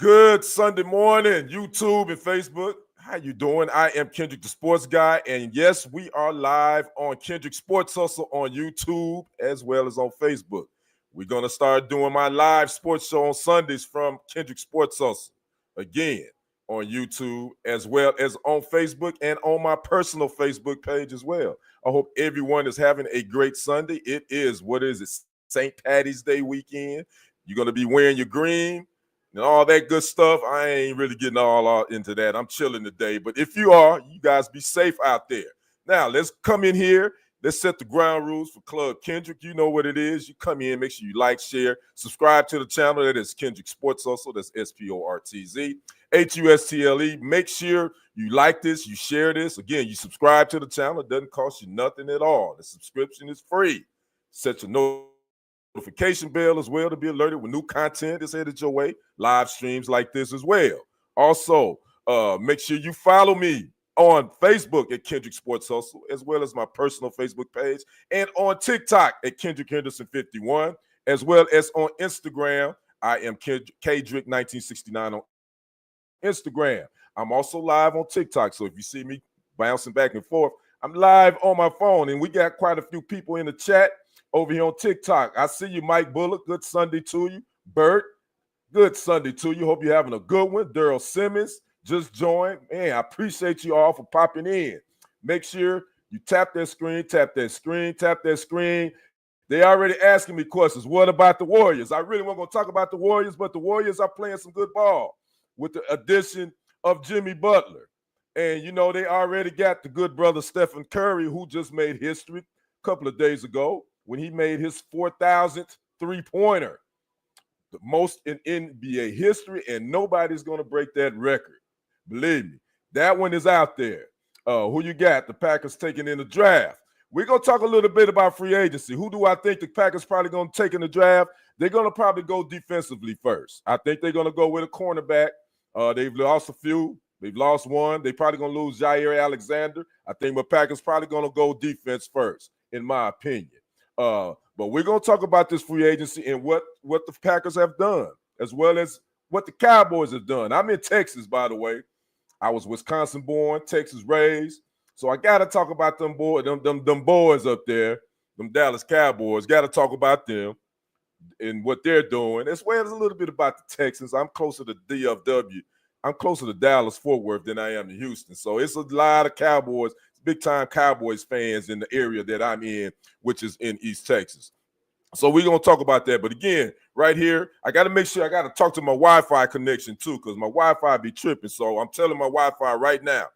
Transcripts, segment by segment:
Good Sunday morning, YouTube and Facebook. How you doing? I am Kendrick, the sports guy, and yes, we are live on Kendrick Sports Hustle on YouTube as well as on Facebook. We're gonna start doing my live sports show on Sundays from Kendrick Sports Hustle again on YouTube as well as on Facebook and on my personal Facebook page as well. I hope everyone is having a great Sunday. It is what is it? St. Patty's Day weekend. You're gonna be wearing your green and all that good stuff. I ain't really getting all out into that. I'm chilling today. But if you are, you guys be safe out there. Now, let's come in here. Let's set the ground rules for Club Kendrick. You know what it is. You come in, make sure you like, share, subscribe to the channel. That is Kendrick Sports Hustle. That's SporTZ. HUSTLE. Make sure you like this, you share this. Again, you subscribe to the channel. It doesn't cost you nothing at all. The subscription is free. Set your notification bell as well to be alerted when new content is headed your way. Live streams like this as well. Also, make sure you follow me on Facebook at Kendrick Sports Hustle, as well as my personal Facebook page, and on TikTok at Kendrick Henderson 51, as well as on Instagram. I am Kendrick1969 on Instagram. I'm also live on TikTok, so if you see me bouncing back and forth, I'm live on my phone, and we got quite a few people in the chat over here on TikTok. I see you, Mike Bullock. Good Sunday to you. Bert, good Sunday to you. Hope you're having a good one. Daryl Simmons just joined. Man, I appreciate you all for popping in. Make sure you tap that screen, tap that screen, tap that screen. They already asking me questions. What about the Warriors? I really wasn't going to talk about the Warriors, but the Warriors are playing some good ball with the addition of Jimmy Butler. And, you know, they already got the good brother Stephen Curry, who just made history a couple of days ago when he made his 4,000th three-pointer, the most in NBA history, and nobody's going to break that record. Believe me, that one is out there. Who you got? The Packers taking in the draft. We're going to talk a little bit about free agency. Who do I think the Packers probably going to take in the draft? They're going to probably go defensively first. I think they're going to go with a cornerback. They've lost a few. They've lost one. They're probably going to lose Jair Alexander. I think the Packers probably going to go defense first, in my opinion. But we're going to talk about this free agency and what the Packers have done, as well as what the Cowboys have done. I'm in Texas, by the way. I was Wisconsin born, Texas raised. So I got to talk about them boys up there, them Dallas Cowboys. Got to talk about them and what they're doing, as well as a little bit about the Texans. I'm closer to DFW. I'm closer to Dallas-Fort Worth than I am to Houston. So it's a lot of Cowboys, big-time Cowboys fans in the area that I'm in, which is in East Texas. So we're going to talk about that. But again, right here, I got to make sure I got to talk to my Wi-Fi connection too, because my Wi-Fi be tripping. So I'm telling my Wi-Fi right now,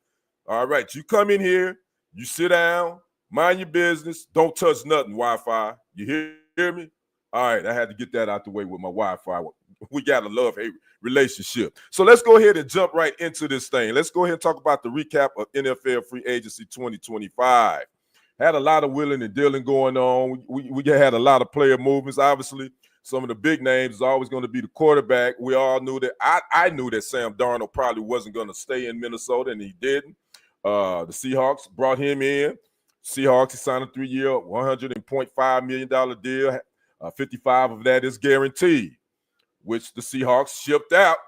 all right, you come in here, you sit down, mind your business, don't touch nothing, Wi-Fi. You hear me? All right, I had to get that out the way with my Wi-Fi. We got a love-hate relationship. So let's go ahead and jump right into this thing. Let's go ahead and talk about the recap of NFL Free Agency 2025. Had a lot of wheeling and dealing going on. We had a lot of player movements. Obviously, some of the big names is always going to be the quarterback. We all knew that. I knew that Sam Darnold probably wasn't going to stay in Minnesota, and he didn't. The Seahawks brought him in. Seahawks, he signed a 3-year, $100.5 million deal. 55 of that is guaranteed, which the Seahawks shipped out.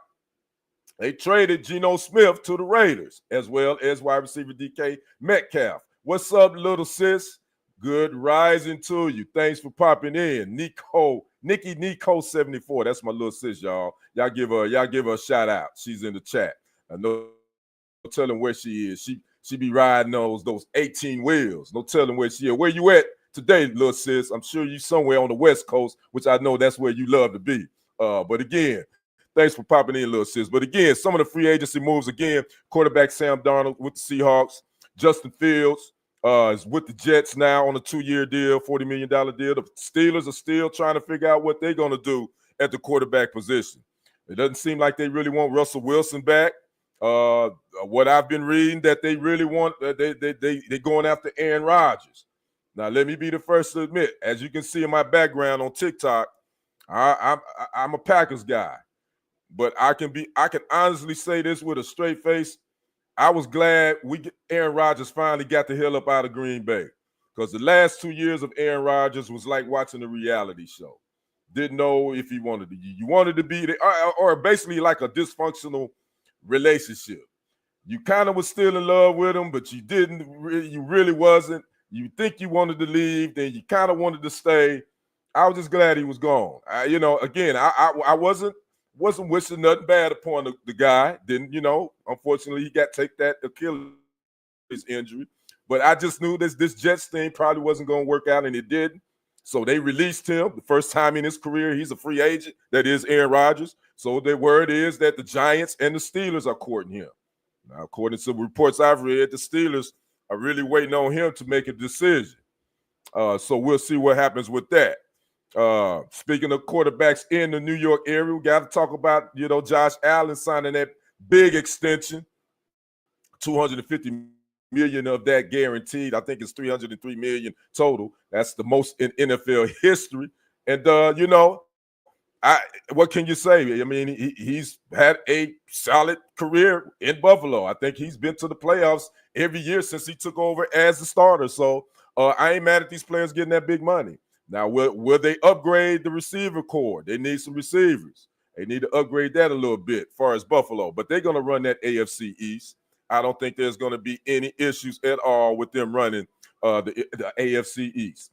They traded Geno Smith to the Raiders, as well as wide receiver DK Metcalf. What's up, little sis? Good rising to you. Thanks for popping in. Nico 74. That's my little sis, y'all. Y'all give her a shout out. She's in the chat. I know telling where she is. She be riding those 18 wheels. No telling where she is. Where you at today, little sis? I'm sure you somewhere on the West Coast, which I know that's where you love to be. But again, thanks for popping in, little sis. But again, some of the free agency moves, again, quarterback Sam Darnold with the Seahawks. Justin Fields is with the Jets now on a 2-year deal, $40 million deal. The Steelers are still trying to figure out what they're going to do at the quarterback position. It doesn't seem like they really want Russell Wilson back. What I've been reading that they really want, they're going after Aaron Rodgers. Now, let me be the first to admit, as you can see in my background on TikTok, I'm a Packers guy. But I can honestly say this with a straight face. I was glad Aaron Rodgers finally got the hell up out of Green Bay, because the last 2 years of Aaron Rodgers was like watching a reality show. Didn't know if he wanted to. You wanted to be there, or basically like a dysfunctional relationship. You kind of was still in love with him, but you didn't. You really wasn't. You think you wanted to leave, then you kind of wanted to stay. I was just glad he was gone. Again, I wasn't wishing nothing bad upon the guy. Didn't unfortunately he got take that Achilles injury, but I just knew this Jets thing probably wasn't going to work out, and it didn't. So they released him the first time in his career. He's a free agent. That is Aaron Rodgers. So the word is that the Giants and the Steelers are courting him. Now, according to reports I've read, the Steelers are really waiting on him to make a decision. So we'll see what happens with that. Speaking of quarterbacks in the New York area, we got to talk about, Josh Allen signing that big extension, $250 million of that guaranteed. I think it's $303 million total. That's the most in NFL history. And what can you say? I mean, he's had a solid career in Buffalo. I think he's been to the playoffs every year since he took over as the starter. So I ain't mad at these players getting that big money. Now, will they upgrade the receiver core? They need some receivers. They need to upgrade that a little bit as far as Buffalo. But they're going to run that AFC East. I don't think there's going to be any issues at all with them running the AFC East.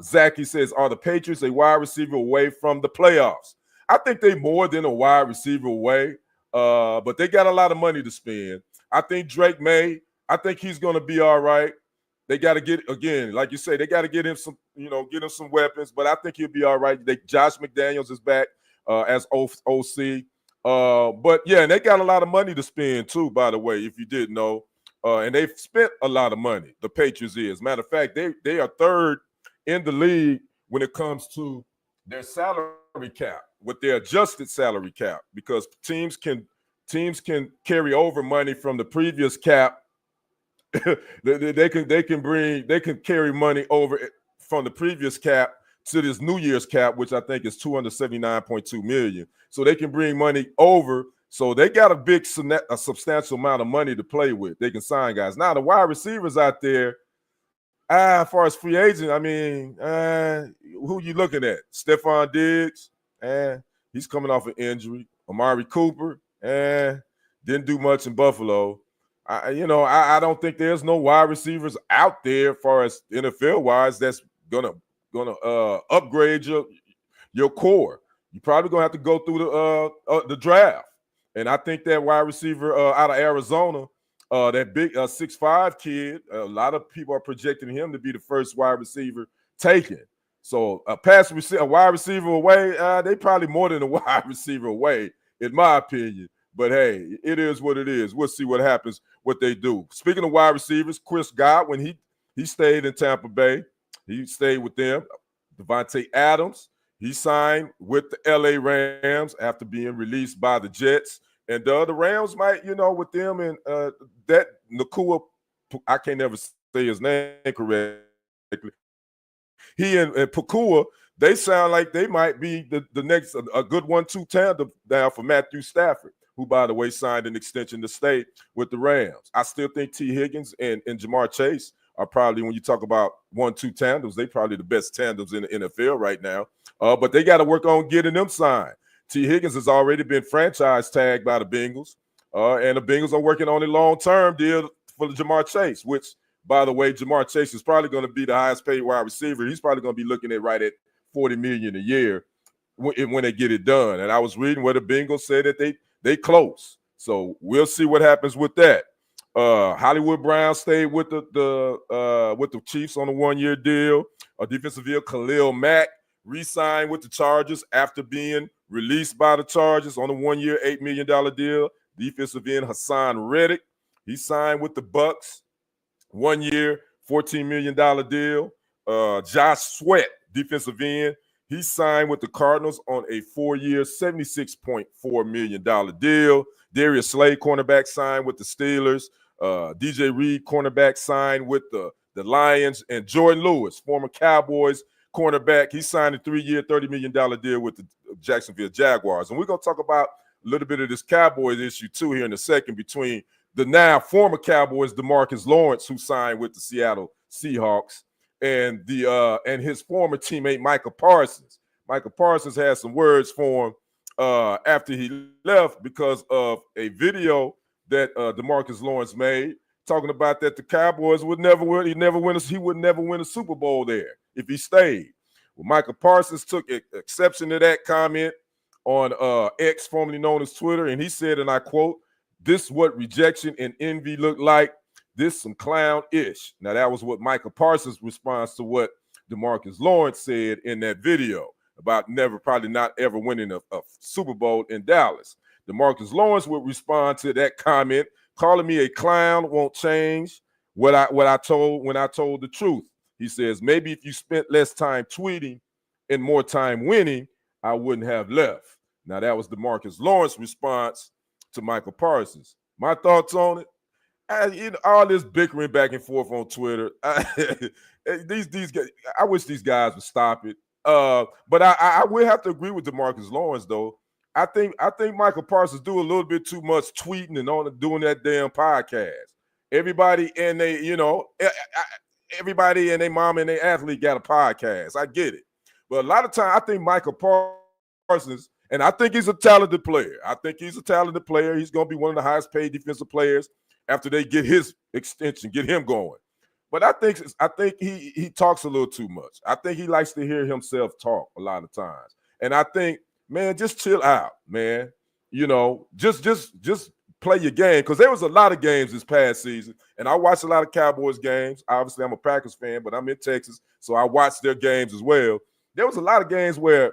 Zachy says, are the Patriots a wide receiver away from the playoffs? I think they more than a wide receiver away, but they got a lot of money to spend. I think Drake May, I think he's going to be all right. They got to get, again, like you say, they got to get him some, get him some weapons, but I think he'll be all right. Josh McDaniels is back as OC. But yeah, and they got a lot of money to spend too, by the way, if you didn't know. And they've spent a lot of money, the Patriots is. Matter of fact, they are third in the league when it comes to their salary cap, with their adjusted salary cap, because teams can carry over money from the previous cap. they can carry money over from the previous cap to this New Year's cap, which I think is $279.2 million. So they can bring money over. So they got a substantial amount of money to play with. They can sign guys. Now the wide receivers out there, as far as free agent, I mean, who you looking at? Stephon Diggs, he's coming off an injury. Amari Cooper, didn't do much in Buffalo. I don't think there's no wide receivers out there, as far as NFL wise, that's gonna upgrade your core. You're probably gonna have to go through the draft, and I think that wide receiver out of Arizona, that big 6'5" kid, a lot of people are projecting him to be the first wide receiver taken. So a wide receiver away, they probably more than a wide receiver away, in my opinion. But hey, it is what it is. We'll see what happens, what they do. Speaking of wide receivers, Chris Godwin, he stayed in Tampa Bay. He stayed with them. Devontae Adams, he signed with the LA Rams after being released by the Jets. And the Rams might, with them and that Nakua, I can't never say his name correctly. He and Pakua, they sound like they might be the next a good 1-2 tandem down for Matthew Stafford, who, by the way, signed an extension to stay with the Rams. I still think T. Higgins and Jamar Chase are probably, when you talk about 1-2 tandems, they probably the best tandems in the NFL right now. But they got to work on getting them signed. T. Higgins has already been franchise tagged by the Bengals, and the Bengals are working on a long-term deal for Jamar Chase, which, by the way, Jamar Chase is probably going to be the highest paid wide receiver. He's probably going to be looking at right at $40 million a year when they get it done. And I was reading where the Bengals said that they close. So we'll see what happens with that. Hollywood Brown stayed with the Chiefs on a 1-year deal. Defensive end Khalil Mack re-signed with the Chargers after being released by the Chargers on a 1-year, $8 million deal. Defensive end Hassan Reddick, he signed with the Bucks, 1 year, $14 million deal. Josh Sweat, defensive end, he signed with the Cardinals on a 4-year, $76.4 million deal. Darius Slay, cornerback, signed with the Steelers. DJ Reed, cornerback, signed with the Lions. And Jordan Lewis, former Cowboys cornerback, he signed a 3-year, $30 million deal with the Jacksonville Jaguars. And we're going to talk about a little bit of this Cowboys issue, too, here in a second, between the now former Cowboys, DeMarcus Lawrence, who signed with the Seattle Seahawks, and his former teammate, Micah Parsons. Michael Parsons had some words for him after he left because of a video that DeMarcus Lawrence made talking about that the Cowboys would never win. He would never win a Super Bowl there if he stayed. Well, Michael Parsons took exception to that comment on X, formerly known as Twitter, and he said, and I quote, "This what rejection and envy look like. This some clown-ish." Now, that was what Michael Parsons' response to what DeMarcus Lawrence said in that video about probably not ever winning a Super Bowl in Dallas. DeMarcus Lawrence would respond to that comment, calling me a clown won't change what I told when I told the truth. He says, maybe if you spent less time tweeting and more time winning, I wouldn't have left. Now, that was DeMarcus Lawrence's response to Michael Parsons. My thoughts on it? All this bickering back and forth on Twitter. These guys, I wish these guys would stop it. But I will have to agree with DeMarcus Lawrence, though. I think Michael Parsons do a little bit too much tweeting and doing that damn podcast. Everybody and everybody and their mom and their athlete got a podcast. I get it. But a lot of time, I think Michael Parsons, and I think he's a talented player. He's going to be one of the highest paid defensive players after they get his extension, get him going. But I think he talks a little too much. I think he likes to hear himself talk a lot of times. And I think, man, just chill out, man. Just play your game, because there was a lot of games this past season, and I watched a lot of Cowboys games. Obviously, I'm a Packers fan, but I'm in Texas, so I watched their games as well. There was a lot of games where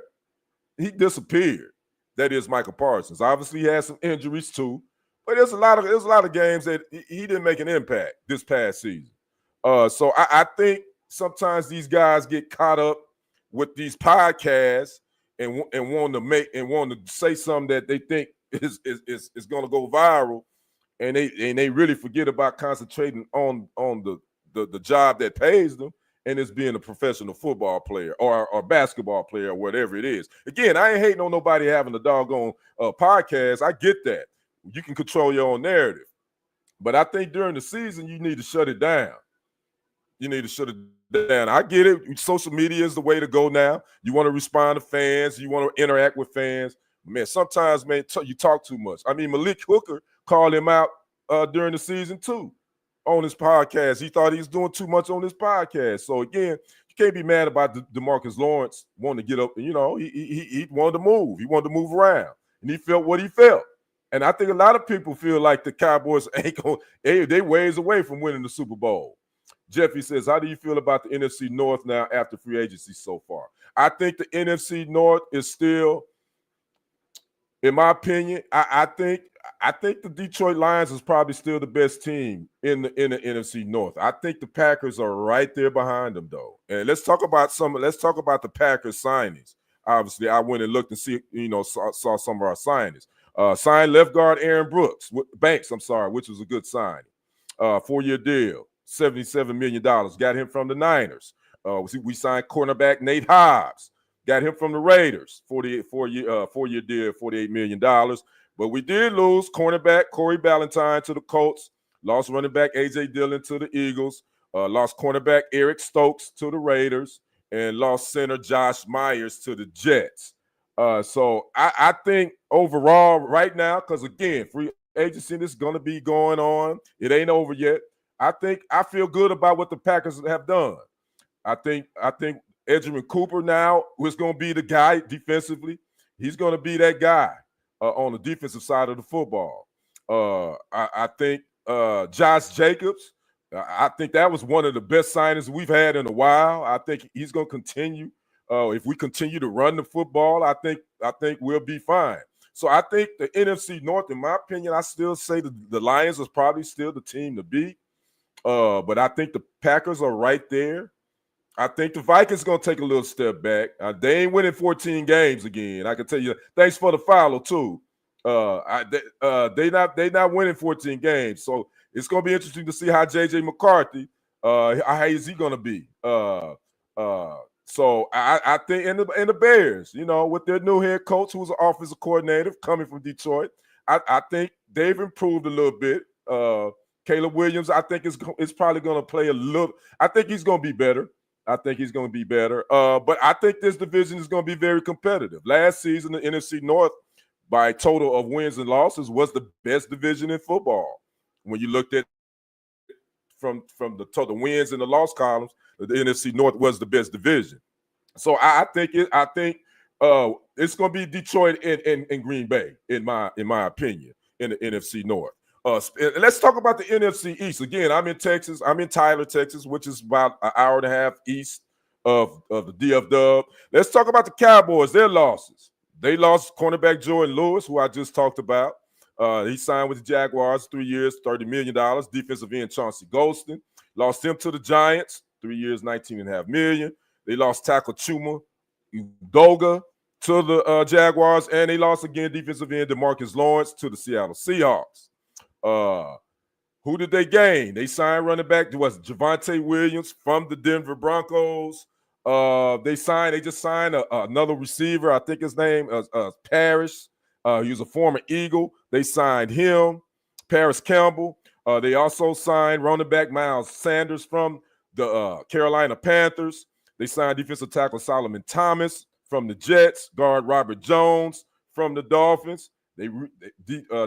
he disappeared. That is Michael Parsons. Obviously, he had some injuries too, but there's a lot of games that he didn't make an impact this past season. So I think sometimes these guys get caught up with these podcasts and want to say something that they think is going to go viral, and they really forget about concentrating on the job that pays them, and it's being a professional football player or basketball player or whatever it is. Again, I ain't hating on nobody having a doggone podcast. I get that. You can control your own narrative. But I think during the season, you need to shut it down. I get it. Social media is the way to go now. You want to respond to fans. You want to interact with fans. Man, sometimes, man, you talk too much. I mean, Malik Hooker called him out during the season too on his podcast. He thought he was doing too much on his podcast. So, again, you can't be mad about DeMarcus Lawrence wanting to get up. And, he wanted to move. He wanted to move around. And he felt what he felt. And I think a lot of people feel like the Cowboys they ways away from winning the Super Bowl. Jeffy says, how do you feel about the NFC North now after free agency so far? I think the NFC North is still, in my opinion, I think the Detroit Lions is probably still the best team in the NFC North. I think the Packers are right there behind them, though. And let's talk about the Packers signings. Obviously, I went and looked and saw some of our signings. Signed left guard Aaron Banks, which was a good signing. 4-year deal. $77 million. Got him from the Niners. We signed cornerback Nate Hobbs. Got him from the Raiders. 4-year deal, $48 million. But we did lose cornerback Corey Ballantyne to the Colts. Lost running back A.J. Dillon to the Eagles. Lost cornerback Eric Stokes to the Raiders. And lost center Josh Myers to the Jets. So I think overall right now, because, again, free agency is going to be going on. It ain't over yet. I feel good about what the Packers have done. I think Edgerrin Cooper now is going to be the guy defensively. He's going to be that guy on the defensive side of the football. I think Josh Jacobs, I think that was one of the best signings we've had in a while. I think he's going to continue. If we continue to run the football, I think we'll be fine. So I think the NFC North, in my opinion, I still say the Lions is probably still the team to beat. But I think the Packers are right there. I think the Vikings going to take a little step back. They ain't winning 14 games again. I can tell you. Thanks for the follow too. They not winning 14 games. So it's going to be interesting to see how J.J. McCarthy, how is he going to be? So I think in the Bears, with their new head coach, who's an offensive coordinator coming from Detroit, I think they've improved a little bit. Caleb Williams, I think is probably going to play a little. I think he's going to be better. I think he's going to be better. But I think this division is going to be very competitive. Last season, the NFC North, by total of wins and losses, was the best division in football. When you looked at from the total wins and the loss columns, the NFC North was the best division. So I think it's going to be Detroit and Green Bay in my opinion in the NFC North. Let's talk about the NFC East. Again, I'm in Texas. I'm in Tyler, Texas, which is about an hour and a half east of the DF Dub. Let's talk about the Cowboys, their losses. They lost cornerback Jordan Lewis, who I just talked about. He signed with the Jaguars, 3 years, $30 million. Defensive end Chauncey Golston. Lost him to the Giants, 3 years, $19.5 million. They lost tackle Chuma Udoga to the Jaguars, and they lost again defensive end DeMarcus Lawrence to the Seattle Seahawks. Who did they gain? They signed running back Javonte Williams from the Denver Broncos. They just signed another receiver. I think his name is Parrish. He was a former Eagle. They signed him, Paris Campbell. They also signed running back Miles Sanders from the Carolina Panthers. They signed defensive tackle Solomon Thomas from the Jets, guard Robert Jones from the Dolphins.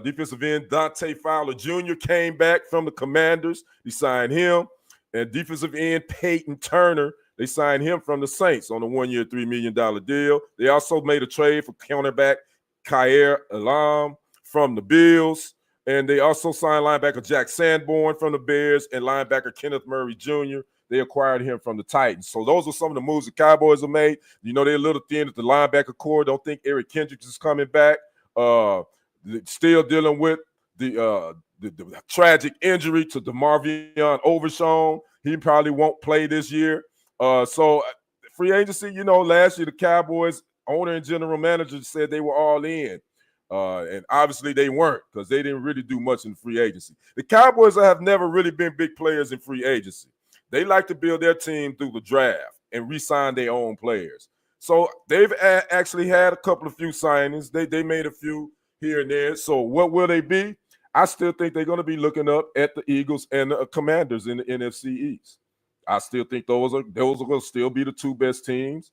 Defensive end Dante Fowler Jr. came back from the Commanders. They signed him. And defensive end Peyton Turner, they signed him from the Saints on a 1-year, $3 million deal. They also made a trade for cornerback Kyer Elam from the Bills. And they also signed linebacker Jack Sanborn from the Bears and linebacker Kenneth Murray Jr. They acquired him from the Titans. So those are some of the moves the Cowboys have made. You know, they're a little thin at the linebacker core. Don't think Eric Kendricks is coming back. Still dealing with the tragic injury to DeMarvion Overshown. He probably won't play this year. So free agency, you know, last year the Cowboys owner and general manager said they were all in. And obviously they weren't because they didn't really do much in free agency. The Cowboys have never really been big players in free agency. They like to build their team through the draft and re-sign their own players. So they've actually had a couple of few signings. They made a few here and there. So what will they be? I still think they're going to be looking up at the Eagles and the Commanders in the NFC East. I still think those are going to still be the two best teams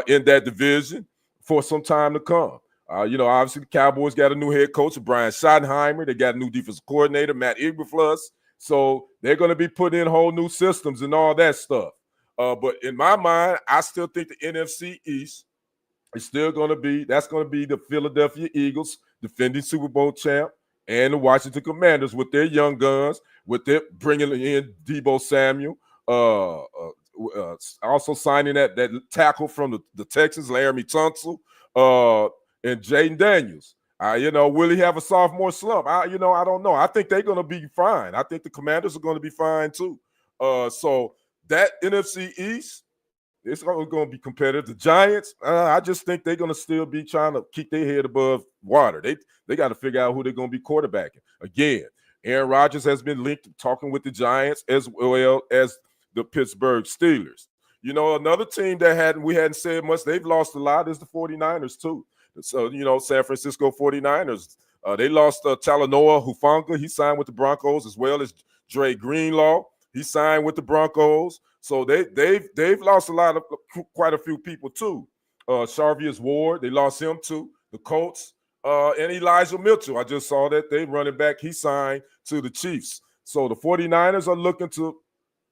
in that division for some time to come. You know, obviously the Cowboys got a new head coach, Brian Schottenheimer. They got a new defensive coordinator, Matt Eberflus. So they're going to be putting in whole new systems and all that stuff. But in my mind, I still think the NFC East is still going to be the Philadelphia Eagles, defending Super Bowl champ, and the Washington Commanders with their young guns, with their bringing in Deebo Samuel, also signing that tackle from the Texans, Laramie Tunsil, and Jaden Daniels. You know, will he have a sophomore slump? I don't know. I think they're going to be fine. I think the Commanders are going to be fine too. So that NFC East, it's going to be competitive. The Giants, I just think they're going to still be trying to keep their head above water. They got to figure out who they're going to be quarterbacking. Again, Aaron Rodgers has been linked to talking with the Giants as well as the Pittsburgh Steelers. You know, another team that we hadn't said much, they've lost a lot, is the 49ers too. So, you know, San Francisco 49ers, they lost Talanoa Hufanga. He signed with the Broncos, as well as Dre Greenlaw. He signed with the Broncos. So they've lost quite a few people too. Charvius Ward, they lost him to the Colts. And Elijah Mitchell, I just saw that they running back. He signed to the Chiefs. So the 49ers are looking to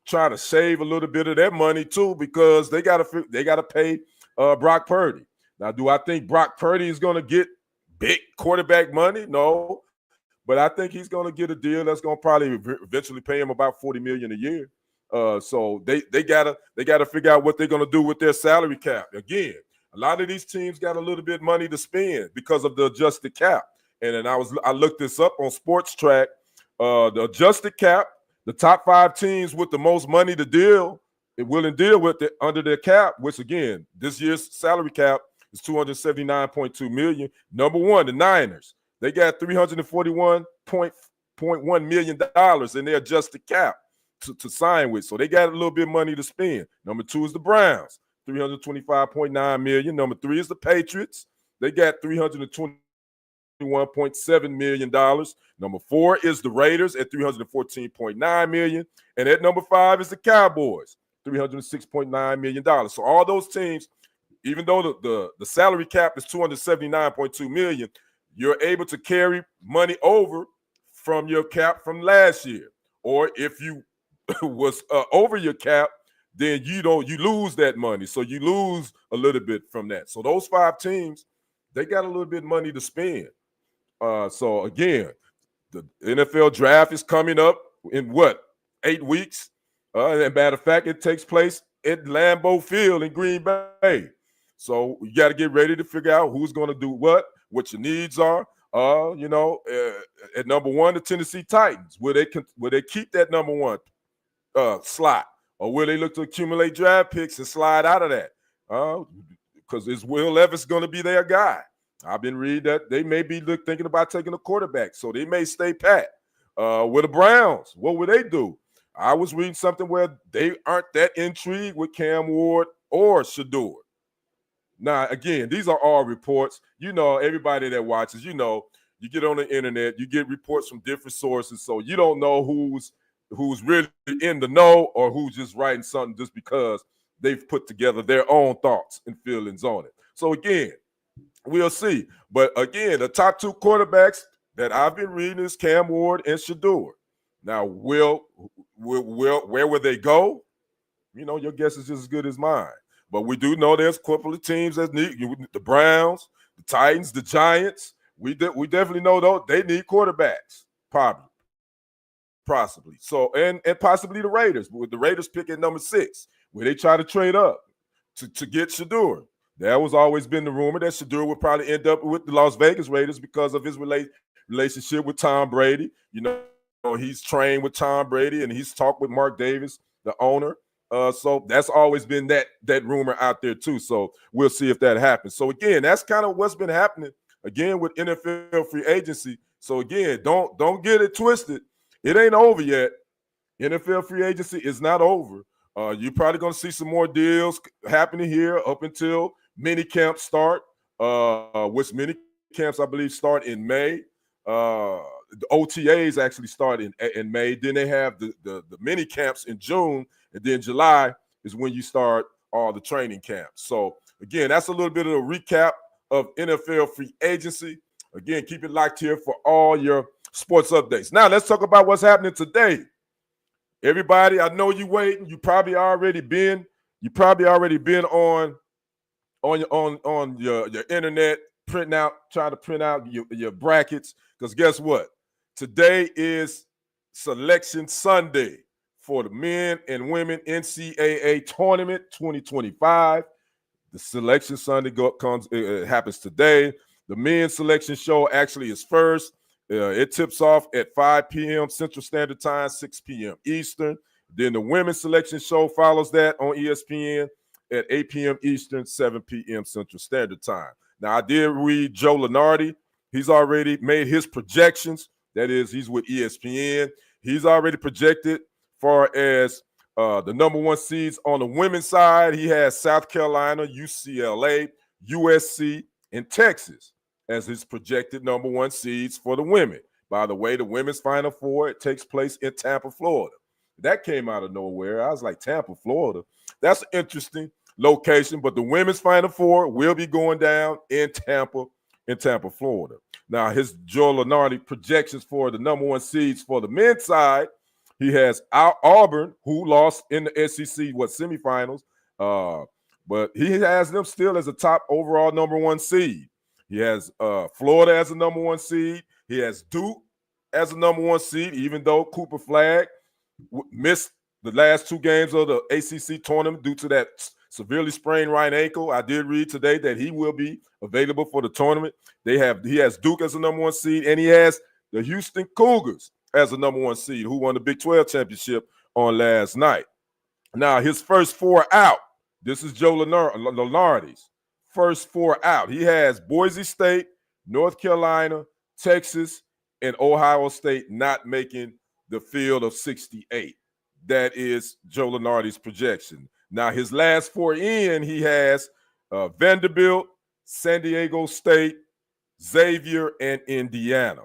try to save a little bit of their money too, because they got to pay Brock Purdy. Now, do I think Brock Purdy is going to get big quarterback money? No, but I think he's going to get a deal that's going to probably eventually pay him about $40 million a year. So they gotta figure out what they're going to do with their salary cap. Again, a lot of these teams got a little bit of money to spend because of the adjusted cap. And then I looked this up on Sports Track. The adjusted cap, the top 5 teams with the most money to deal with it under their cap, which again, this year's salary cap is $279.2 million. Number 1, the Niners. They got $341.1 million in their adjusted cap to sign with. So they got a little bit of money to spend. Number 2 is the Browns, $325.9 million. Number 3 is the Patriots. They got $321.7 million. Number 4 is the Raiders at $314.9 million. And at number 5 is the Cowboys, $306.9 million. So all those teams, even though the salary cap is $279.2 million, you're able to carry money over from your cap from last year. Or if you was over your cap, then you lose that money. So you lose a little bit from that. So those 5 teams, they got a little bit of money to spend. So again, the NFL draft is coming up in 8 weeks? And matter of fact, it takes place at Lambeau Field in Green Bay. So you got to get ready to figure out who's going to do what your needs are. At number 1, the Tennessee Titans. Will they keep that number 1 slot, or will they look to accumulate draft picks and slide out of that? Because is Will Levis going to be their guy? I've been reading that they may be thinking about taking a quarterback, so they may stay pat. With the Browns, what would they do? I was reading something where they aren't that intrigued with Cam Ward or Shador. Now, again, these are all reports. Everybody that watches, you get on the internet, you get reports from different sources, so you don't know who's really in the know or who's just writing something just because they've put together their own thoughts and feelings on it. So again, we'll see. But again, the top 2 quarterbacks that I've been reading is Cam Ward and Shador. Now, where will they go? Your guess is just as good as mine. But we do know there's a couple of teams that need the Browns, the Titans, the Giants. We definitely know though they need quarterbacks, possibly. So and possibly the Raiders, with the Raiders pick at number 6, where they try to trade up to get Shador. That was always been the rumor that Shador would probably end up with the Las Vegas Raiders because of his relationship with Tom Brady. He's trained with Tom Brady and he's talked with Mark Davis, the owner. So that's always been that rumor out there too. So we'll see if that happens. So again, that's kind of what's been happening again with NFL free agency. So again, don't get it twisted. It ain't over yet. NFL free agency is not over. You're probably going to see some more deals happening here up until mini camps start, which mini camps I believe start in May. The OTAs actually start in May. Then they have the mini camps in June, and then July is when you start all the training camps. So again, that's a little bit of a recap of NFL free agency. Again, keep it locked here for all your sports updates. Now let's talk about what's happening today. Everybody, I know you waiting. You probably already been on your internet trying to print out your brackets. Because guess what? Today is Selection Sunday for the men and women NCAA Tournament 2025. The Selection Sunday happens today. The men's selection show actually is first. It tips off at 5 p.m. Central Standard Time, 6 p.m. Eastern. Then the women's selection show follows that on ESPN at 8 p.m. Eastern, 7 p.m. Central Standard Time. Now, I did read Joe Lunardi. He's already made his projections. That is, he's with ESPN. He's already projected far as the number 1 seeds on the women's side. He has South Carolina, UCLA, USC, and Texas as his projected number 1 seeds for the women. By the way, the women's Final Four, it takes place in Tampa, Florida. That came out of nowhere. I was like, Tampa, Florida. That's an interesting location, but the women's Final Four will be going down in Tampa, Florida. Now, his Joe Lunardi projections for the number 1 seeds for the men's side, he has Auburn, who lost in the SEC, semifinals, but he has them still as a top overall number 1 seed. He has Florida as a number 1 seed. He has Duke as a number 1 seed, even though Cooper Flagg missed the last 2 games of the ACC tournament due to that severely sprained right ankle. I did read today that he will be available for the tournament. He has Duke as a number 1 seed, and he has the Houston Cougars as a number 1 seed, who won the Big 12 championship on last night. Now, his first 4 out, this is Joe Lunardi's first 4 out. He has Boise State, North Carolina, Texas, and Ohio State not making the field of 68. That is Joe Lunardi's projection. Now, his last 4 in, he has Vanderbilt, San Diego State, Xavier, and Indiana.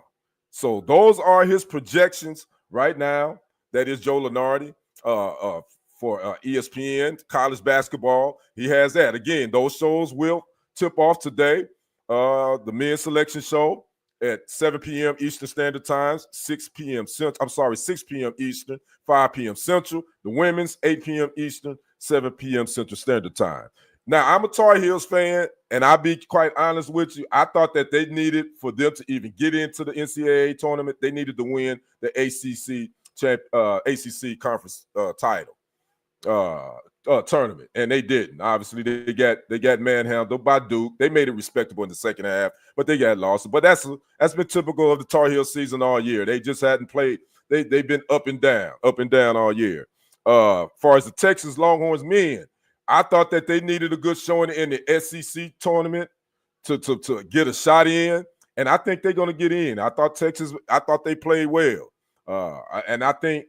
So those are his projections right now. That is Joe Lunardi for for ESPN, college basketball. He has that. Again, those shows will tip off today. The men's selection show at 7 p.m. Eastern Standard Times, 6 p.m. Central. I'm sorry, 6 p.m. Eastern, 5 p.m. Central. The women's, 8 p.m. Eastern, 7 p.m. Central Standard Time. Now, I'm a Tar Heels fan, and I'll be quite honest with you. I thought that they needed, for them to even get into the NCAA tournament, they needed to win the ACC conference title tournament, and they didn't. Obviously, they got manhandled by Duke. They made it respectable in the second half, but they got lost. But that's been typical of the Tar Heel season all year. They just hadn't played. They've been up and down all year. As far as the Texas Longhorns men, I thought that they needed a good showing in the SEC tournament to get a shot in, and I think they're going to get in. I thought they played well, and I think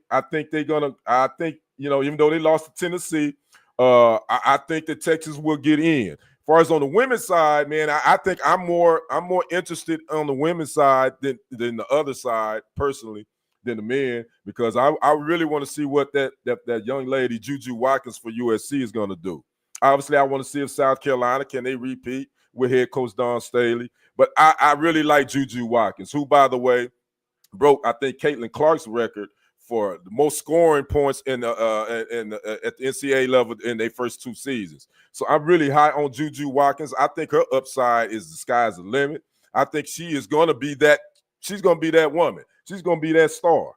they're going to. I think, even though they lost to Tennessee, I think that Texas will get in. As far as on the women's side, man, I think I'm more interested on the women's side than the other side personally than the men, because I really want to see what that young lady Juju Watkins for USC is going to do. Obviously, I want to see if South Carolina can they repeat with head coach Don Staley. But I really like Juju Watkins, who, by the way, broke, I think, Caitlin Clark's record for the most scoring points at the NCAA level in their first 2 seasons. So I'm really high on Juju Watkins. I think her upside is the sky's the limit. I think she is going to be that. She's going to be that woman. She's going to be that star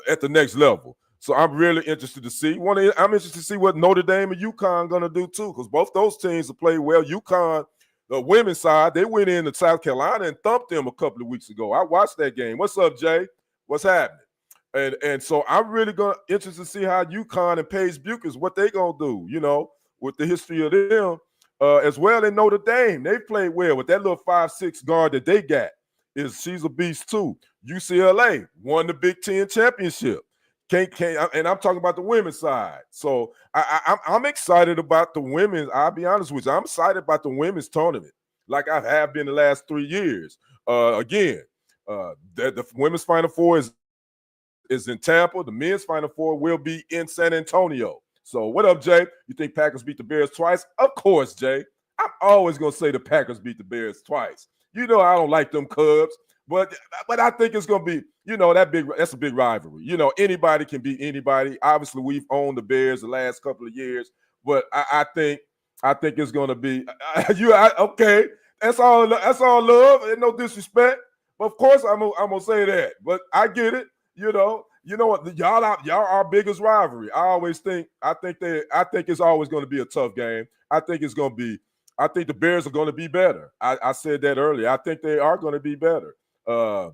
at the next level. So I'm really interested to see. I'm interested to see what Notre Dame and UConn going to do too, because both those teams have played well. UConn, the women's side, they went into South Carolina and thumped them a couple of weeks ago. I watched that game. What's up, Jay? What's happening? And so I'm really interested to see how UConn and Paige Buchers, what they going to do, with the history of them as well. In Notre Dame, they played well with that little 5'6" guard that they got. She's a beast too. UCLA won the Big Ten championship. And I'm talking about the women's side. So I'm excited about the women's. I'll be honest with you. I'm excited about the women's tournament, like I have been the last 3 years. The women's Final Four is in Tampa. The men's Final Four will be in San Antonio. So what up, Jay? You think Packers beat the Bears twice? Of course, Jay. I'm always going to say the Packers beat the Bears twice. I don't like them Cubs, but I think it's going to be, that's a big rivalry. Anybody can beat anybody. Obviously, we've owned the Bears the last couple of years, but I think it's going to be okay. That's all love and no disrespect. But of course, I'm gonna say that. But I get it. You know what? Y'all our biggest rivalry. I think it's always going to be a tough game. I think the Bears are going to be better. I said that earlier. I think they are going to be better. I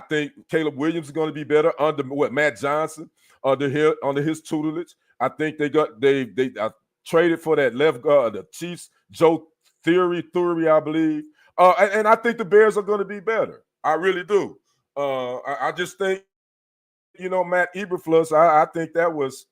think Caleb Williams is going to be better under Matt Johnson under his tutelage. I think they traded for that left guard, the Chiefs, Joe Theory, I believe. And I think the Bears are going to be better. I really do. I just think, Matt Eberflus, I think that was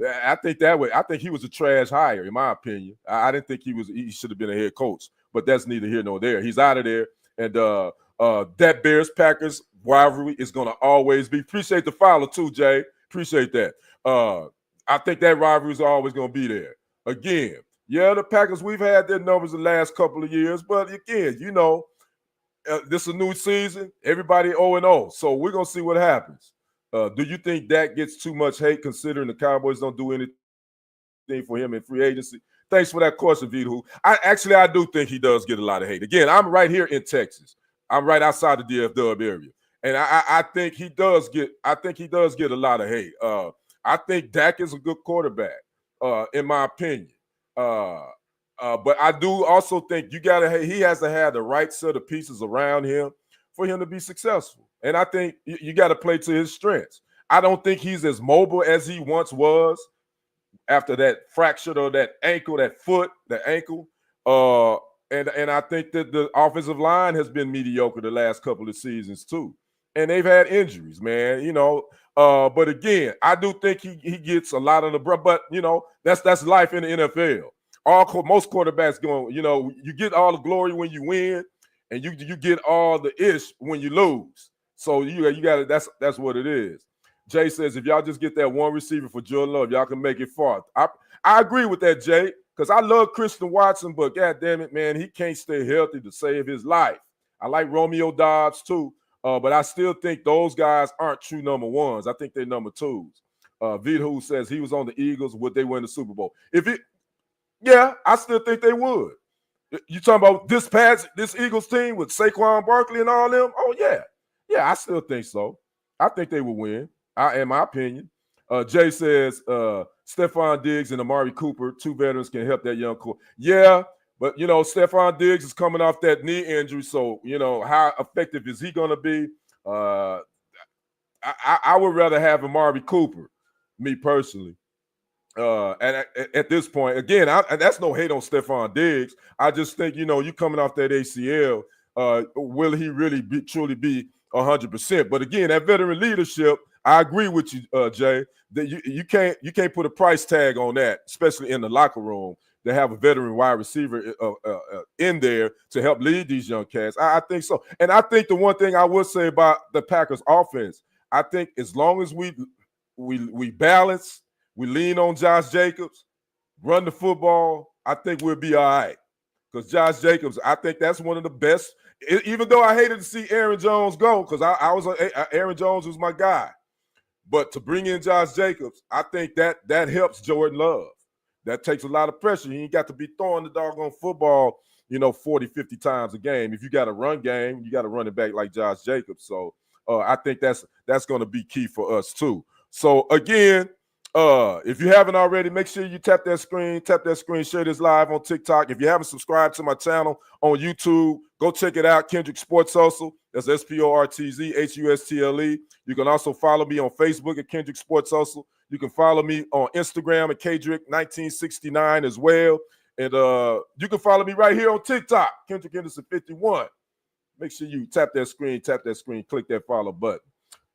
I think he was a trash hire, in my opinion. I didn't think he should have been a head coach, but that's neither here nor there. He's out of there. And that Bears-Packers rivalry is going to always be. Appreciate the follow too, Jay. Appreciate that. I think that rivalry is always going to be there. Again, the Packers, we've had their numbers the last couple of years, but again, this is a new season. Everybody 0-0, so we're going to see what happens. Do you think that gets too much hate considering the Cowboys don't do anything for him in free agency? Thanks for that question, Vidu. I do think he does get a lot of hate. Again, I'm right here in Texas. I'm right outside the DFW area. And I think he does get a lot of hate. I think Dak is a good quarterback, in my opinion. But I do also think he has to have the right set of pieces around him for him to be successful. And I think you got to play to his strengths. I don't think he's as mobile as he once was after that fracture or that ankle. And I think that the offensive line has been mediocre the last couple of seasons too. And they've had injuries, man, But again, I do think he gets a lot of the bruh, but that's life in the NFL. Most quarterbacks you get all the glory when you win, and you get all the ish when you lose. So you got to. That's what it is. Jay says, if y'all just get that one receiver for Jordan Love, y'all can make it far. I agree with that, Jay, because I love Christian Watson, but God damn it, man, he can't stay healthy to save his life. I like Romeo Dobbs too, but I still think those guys aren't true number ones. I think they're number twos. Vidhu says he was on the Eagles. Would they win the Super Bowl? Yeah, I still think they would. You talking about this Eagles team with Saquon Barkley and all them? Oh, yeah, I still think so. I think they will win, in my opinion. Jay says Stephon Diggs and Amari Cooper, two veterans, can help that young core. Yeah, but, Stephon Diggs is coming off that knee injury, so, how effective is he going to be? I would rather have Amari Cooper, me personally. And at this point, again, that's no hate on Stephon Diggs. I just think, you coming off that ACL, will he really truly be 100%? But again, that veteran leadership, I agree with you, Jay, that you can't put a price tag on that, especially in the locker room, to have a veteran wide receiver in there to help lead these young cats. I think so. And I think the one thing I would say about the Packers offense, I think as long as we balance, we lean on Josh Jacobs, run the football, I think we'll be all right. Because Josh Jacobs, I think that's one of the best. Even though I hated to see Aaron Jones go, because Aaron Jones was my guy. But to bring in Josh Jacobs, I think that helps Jordan Love. That takes a lot of pressure. He ain't got to be throwing the doggone football, 40, 50 times a game. If you got a run game, you got to run it back like Josh Jacobs. So I think that's going to be key for us too. So again, if you haven't already, make sure you tap that screen, share this live on TikTok. If you haven't subscribed to my channel on YouTube, go check it out, Kendrick Sports Hustle. That's SporTZ, HUSTLE. You can also follow me on Facebook at Kendrick Sports Hustle. You can follow me on Instagram at Kendrick1969 as well. And you can follow me right here on TikTok, Kendrick Henderson51. Make sure you tap that screen, click that follow button.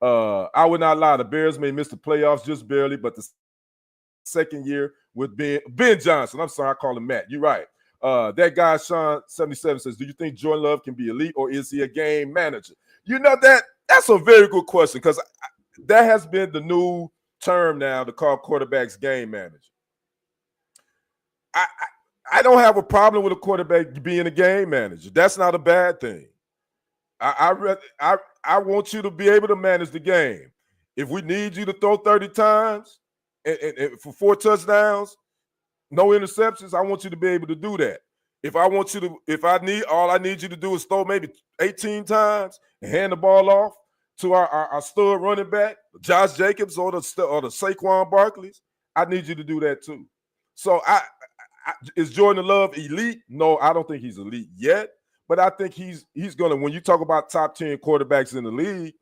I would not lie. The Bears may miss the playoffs just barely, but the second year with Ben Johnson. I'm sorry, I call him Matt. You're right. That guy, Sean77, says, do you think Jordan Love can be elite or is he a game manager? That's a very good question because that has been the new term now to call quarterbacks game manager. I don't have a problem with a quarterback being a game manager. That's not a bad thing. I want you to be able to manage the game. If we need you to throw 30 times and for 4 touchdowns, no interceptions, I want you to be able to do that. All I need you to do is throw maybe 18 times and hand the ball off to our stud running back, Josh Jacobs or the Saquon Barkleys, I need you to do that too. So is Jordan Love elite? No, I don't think he's elite yet. But I think he's going to, when you talk about top 10 quarterbacks in the league,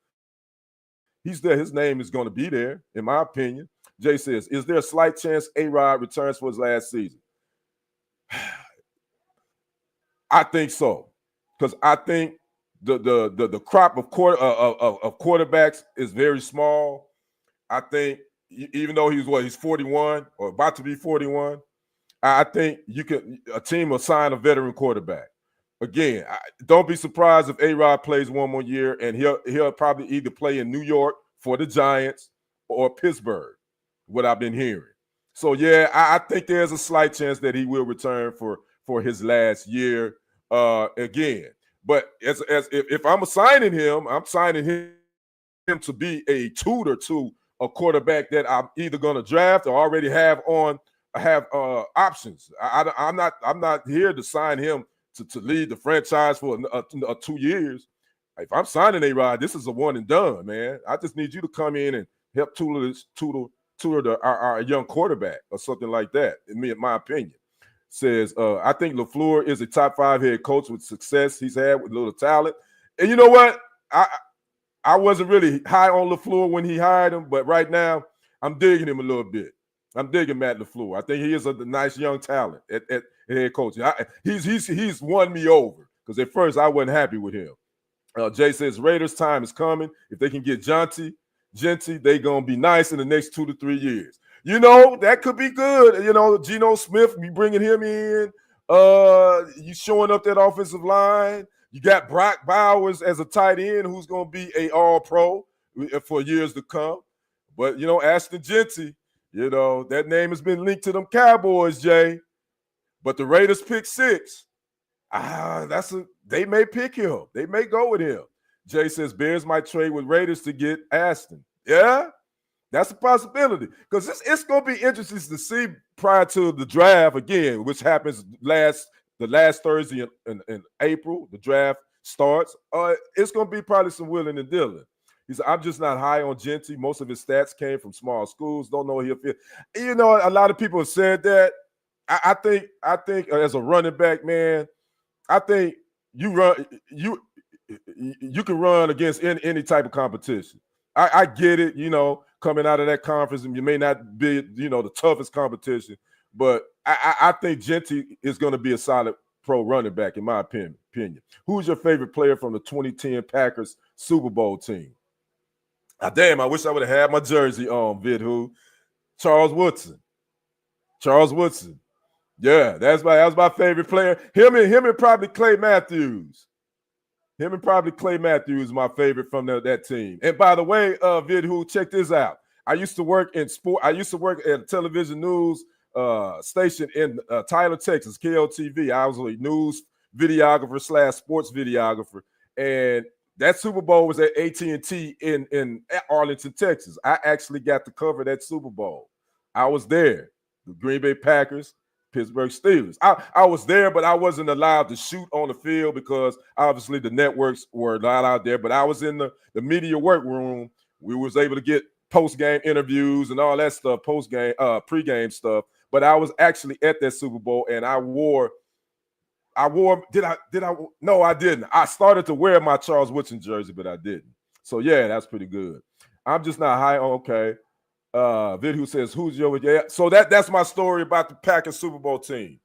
he's there. His name is going to be there, in my opinion. Jay says, is there a slight chance A-Rod returns for his last season? I think so. Because I think the crop of quarterbacks is very small. I think even though he's 41 or about to be 41, I think a team will sign a veteran quarterback. Again, don't be surprised if A-Rod plays one more year, and he'll probably either play in New York for the Giants or Pittsburgh, what I've been hearing. So, yeah, I think there's a slight chance that he will return for his last year again. But if I'm signing him, I'm signing him to be a tutor to a quarterback that I'm either going to draft or already have options. I'm not here to sign him to lead the franchise for 2 years. If I'm signing A-Rod, this is a one and done, man. I just need you to come in and help tutor our young quarterback or something like that, in my opinion. Says, I think LaFleur is a top 5 head coach with success he's had with little talent. And you know what? I wasn't really high on LaFleur when he hired him, but right now I'm digging him a little bit. I'm digging Matt LaFleur. I think he is a nice young talent at head coach. He's won me over because at first I wasn't happy with him. Jay says Raiders time is coming. If they can get Genty, they gonna be nice in the next 2 to 3 years. That could be good. Geno Smith, you bringing him in. You showing up that offensive line. You got Brock Bowers as a tight end who's gonna be a All-Pro for years to come. But, Ashton Genty, that name has been linked to them Cowboys, Jay. But the Raiders pick 6. They may pick him. They may go with him. Jay says Bears might trade with Raiders to get Ashton. Yeah, that's a possibility. Because it's going to be interesting to see prior to the draft again, which happens the last Thursday in April. The draft starts. It's going to be probably some willing and dealing. He said, I'm just not high on Genty. Most of his stats came from small schools. Don't know he'll fit. A lot of people have said that. I think as a running back, man, I think you can run against any type of competition. I get it, coming out of that conference, and you may not be, the toughest competition, but I think Genty is going to be a solid pro running back, in my opinion. Who's your favorite player from the 2010 Packers Super Bowl team? Damn, I wish I would have had my jersey on, Vidhu. Charles Woodson. Yeah, that's my favorite player. Him and probably Clay Matthews. My favorite from that team. And by the way, Vidhu, check this out. I used to work in sport. I used to work at a television news station in Tyler, Texas, KLTV. I was a news videographer / sports videographer, and that Super Bowl was at AT&T in Arlington, Texas. I actually got to cover that Super Bowl. I was there. The Green Bay Packers, Pittsburgh Steelers. I was there, but I wasn't allowed to shoot on the field because obviously the networks were not out there. But I was in the media workroom. We was able to get post-game interviews and all that stuff, post-game, pre-game stuff. But I was actually at that Super Bowl, and I wore. No, I didn't. I started to wear my Charles Woodson jersey, but I didn't. So yeah, that's pretty good. I'm just not high on. Okay. Vidhu says, who's your so that's my story about the Packers Super Bowl team.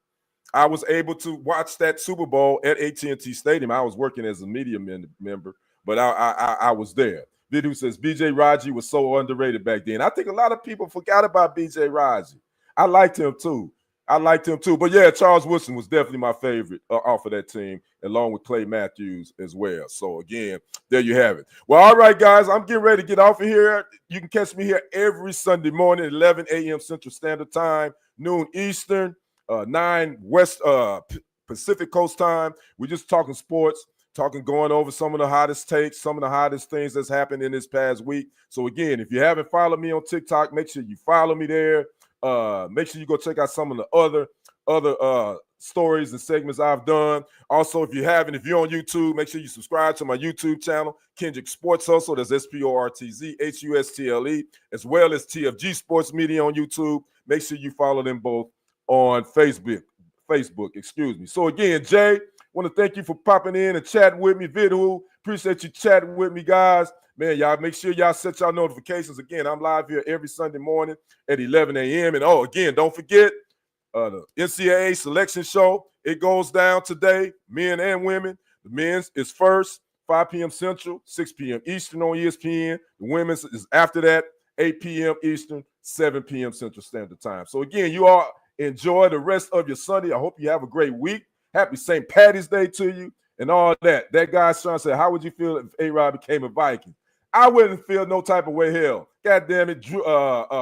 I was able to watch that Super Bowl at AT&T Stadium. I was working as a media member, but I was there. Vidhu says BJ Raji was so underrated back then. I think a lot of people forgot about BJ Raji. I liked him too. But yeah, Charles Woodson was definitely my favorite off of that team, along with Clay Matthews as well. So again, there you have it. Well, all right, guys, I'm getting ready to get off of here. You can catch me here every Sunday morning at 11 a.m. Central Standard Time, noon Eastern, 9 West Pacific Coast Time. We're just talking sports, going over some of the hottest takes, some of the hottest things that's happened in this past week. So again, if you haven't followed me on TikTok, make sure you follow me there. Make sure you go check out some of the other stories and segments I've done. Also, if you're on YouTube, make sure you subscribe to my YouTube channel, Kendrick Sports Hustle. That's SporTZ HUSTLE, as well as TFG Sports Media on YouTube. Make sure you follow them both on Facebook. So again, Jay, want to thank you for popping in and chatting with me. Vidhu, appreciate you chatting with me, guys. Man, y'all make sure y'all set y'all notifications. Again, I'm live here every Sunday morning at 11 a.m. And again, don't forget the NCAA selection show. It goes down today, men and women. The men's is first, 5 p.m. Central, 6 p.m. Eastern on ESPN. The women's is after that, 8 p.m. Eastern, 7 p.m. Central Standard Time. So again, you all enjoy the rest of your Sunday. I hope you have a great week. Happy St. Patty's Day to you and all that. That guy, Sean, said, how would you feel if A-Rod became a Viking? I wouldn't feel no type of way. Hell, God damn it,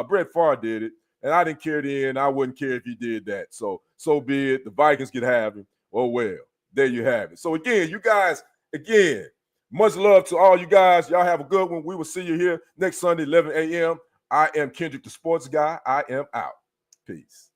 Brett Favre did it, and I didn't care then. I wouldn't care if he did that. So be it. The Vikings could have him. Oh, well, there you have it. So, again, you guys, much love to all you guys. Y'all have a good one. We will see you here next Sunday, 11 a.m. I am Kendrick, the sports guy. I am out. Peace.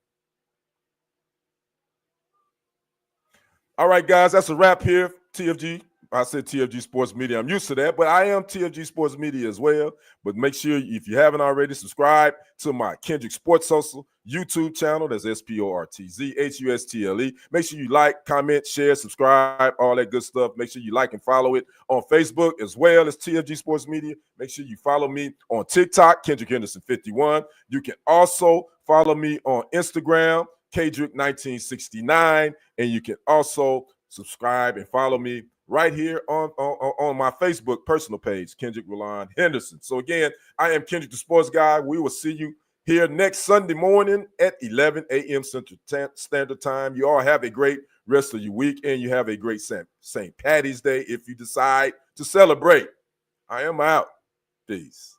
All right, guys, that's a wrap here. TFG. I said TFG Sports Media. I'm used to that, but I am TFG Sports Media as well. But make sure, if you haven't already, subscribe to my Kendrick Sports Hustle YouTube channel. That's SporTZ HUSTLE. Make sure you like, comment, share, subscribe, all that good stuff. Make sure you like and follow it on Facebook as well as TFG Sports Media. Make sure you follow me on TikTok, Kendrick Henderson 51. You can also follow me on Instagram, Kendrick1969, and you can also subscribe and follow me right here on my Facebook personal page, Kendrick Roland Henderson. So again, I am Kendrick the Sports Guy. We will see you here next Sunday morning at 11 a.m. Central Standard Time. You all have a great rest of your week, and you have a great St. Patty's Day if you decide to celebrate. I am out. Peace.